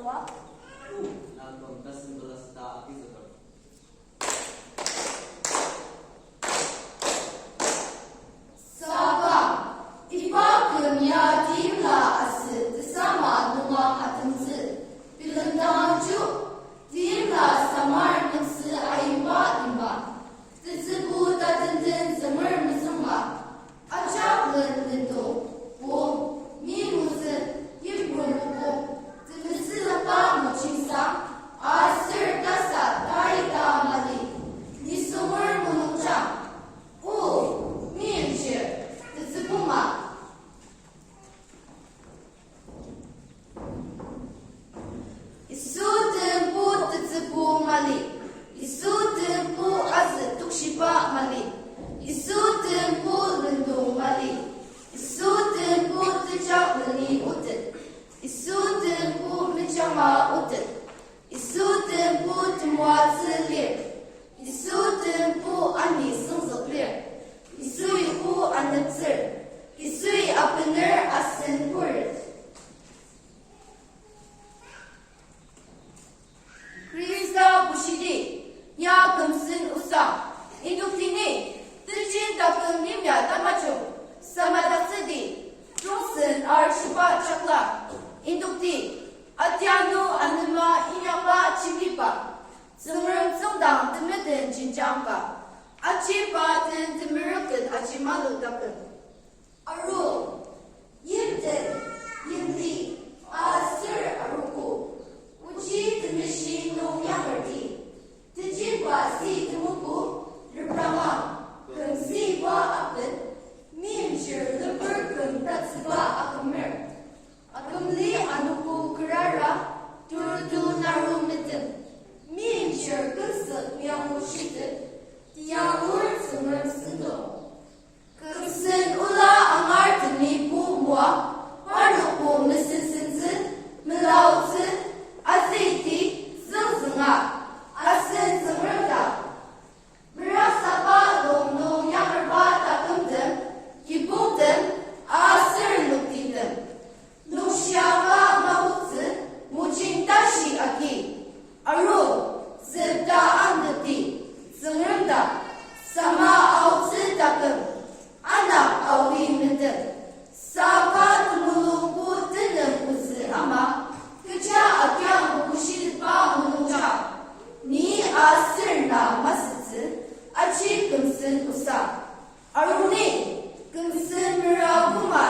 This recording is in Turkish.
Sawa? Nagpong tas-11 ta episode. Saba, ipakın ya dimla ası, tsama nuang atımsı, bilindancu, dimla samar mısı ayımba imba, tısı tatındın zamır mızımba, açaklın lindo, bu, minmuzu, yimbrulubu, tısı lapa muçimsa, asır dasa tarika mali, nisumur munukça, minci, tısı Isu tempu tetsepu mali. Isu tempu azet tukshipa mali. Isu tempu lendu mali. Isu tempu tejak leni utet. Isu tempu necama utet. Isu tempu temua selir. Isu tempu ani sengzeklir. Isu iku anetser. Isu apener asen kurit. Krista Bushidi, ya kumsin usam, induktini, tıcin takım nimya damacho, samatasidi, Johnson arşipa çakla, indukti, atyano anima inyapa çimipa, sınırım sındang tümüdün cincampa, açipa tın tümürükün açimalı takım. Aru, yimdin, yimdi, asır aruku, uci temeshi no yahardi, tejibwa si temuku, riprama, kemsi wa apin, minjir leper kem tatsiba akamer, akamli anuku kerara, turdu narumitin, minjir kesek miyamushitin, tiyangur sumrem sindo. Kemsen ula angar teni bu mua, haruku mesisinsin, melautin, Aziti, zengzenga, asen zengrenda. Merasapa long no yamarba takımdım, kibumdım, asır luktidim. Nuşyava mahutsı, muçintaşi aki. Aru, zebda andati, zengrenda. Sama avtsı takım, anak avlimindim. Saka tumulungu tınım uzı ama, Kecha akyang bukushil pa munungcha, ni asir na masitsi, achi kumsin usa. Aruni, kumsin miraguma